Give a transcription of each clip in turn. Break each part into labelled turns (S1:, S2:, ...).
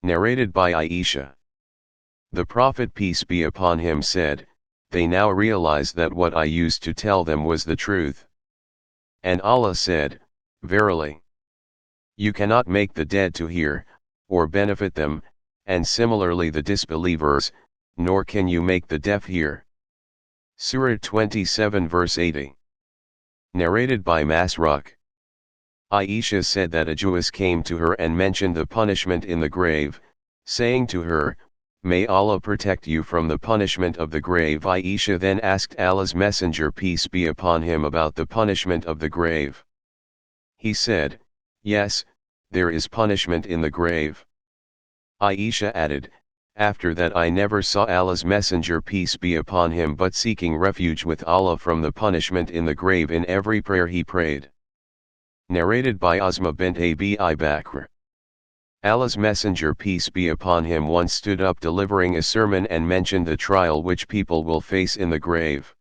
S1: Narrated by Aisha. The Prophet peace be upon him said, "They now realize that what I used to tell them was the truth." And Allah said, "Verily, you cannot make the dead to hear, or benefit them, and similarly the disbelievers, nor can you make the deaf hear." Surah 27 verse 80. Narrated by Masruq. Aisha said that a Jewess came to her and mentioned the punishment in the grave, saying to her, "May Allah protect you from the punishment of the grave." Aisha then asked Allah's Messenger peace be upon him about the punishment of the grave. He said, "Yes, there is punishment in the grave." Aisha added, "After that I never saw Allah's Messenger peace be upon him but seeking refuge with Allah from the punishment in the grave in every prayer he prayed." Narrated by Asma bint Abi Bakr. Allah's Messenger peace be upon him once stood up delivering a sermon and mentioned the trial which people will face in the grave.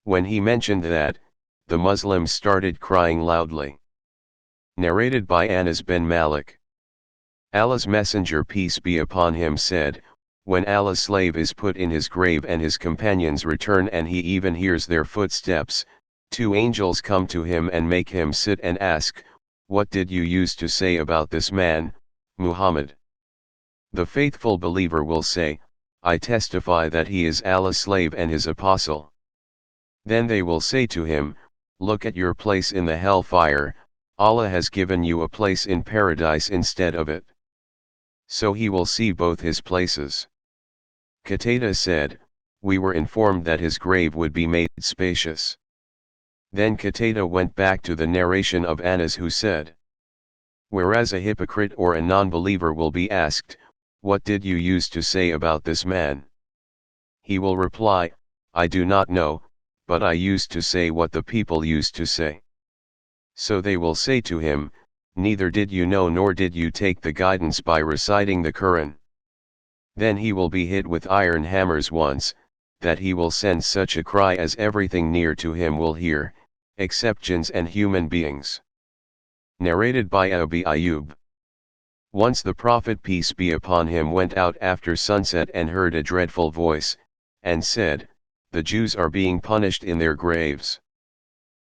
S1: When he mentioned that, the Muslims started crying loudly. Narrated by Anas bin Malik. Allah's Messenger peace be upon him said, "When Allah's slave is put in his grave and his companions return and he even hears their footsteps, two angels come to him and make him sit and ask, 'What did you use to say about this man, Muhammad?' The faithful believer will say, 'I testify that he is Allah's slave and his apostle.' Then they will say to him, 'Look at your place in the hellfire, Allah has given you a place in paradise instead of it.' So he will see both his places." Qatada said, "We were informed that his grave would be made spacious." Then Qatada went back to the narration of Anas who said, "Whereas a hypocrite or a non-believer will be asked, 'What did you use to say about this man?' He will reply, 'I do not know, but I used to say what the people used to say.' So they will say to him, 'Neither did you know nor did you take the guidance by reciting the Quran.' Then he will be hit with iron hammers once, that he will send such a cry as everything near to him will hear, except jinns and human beings." Narrated by Abi Ayyub. Once the Prophet peace be upon him went out after sunset and heard a dreadful voice, and said, "The Jews are being punished in their graves."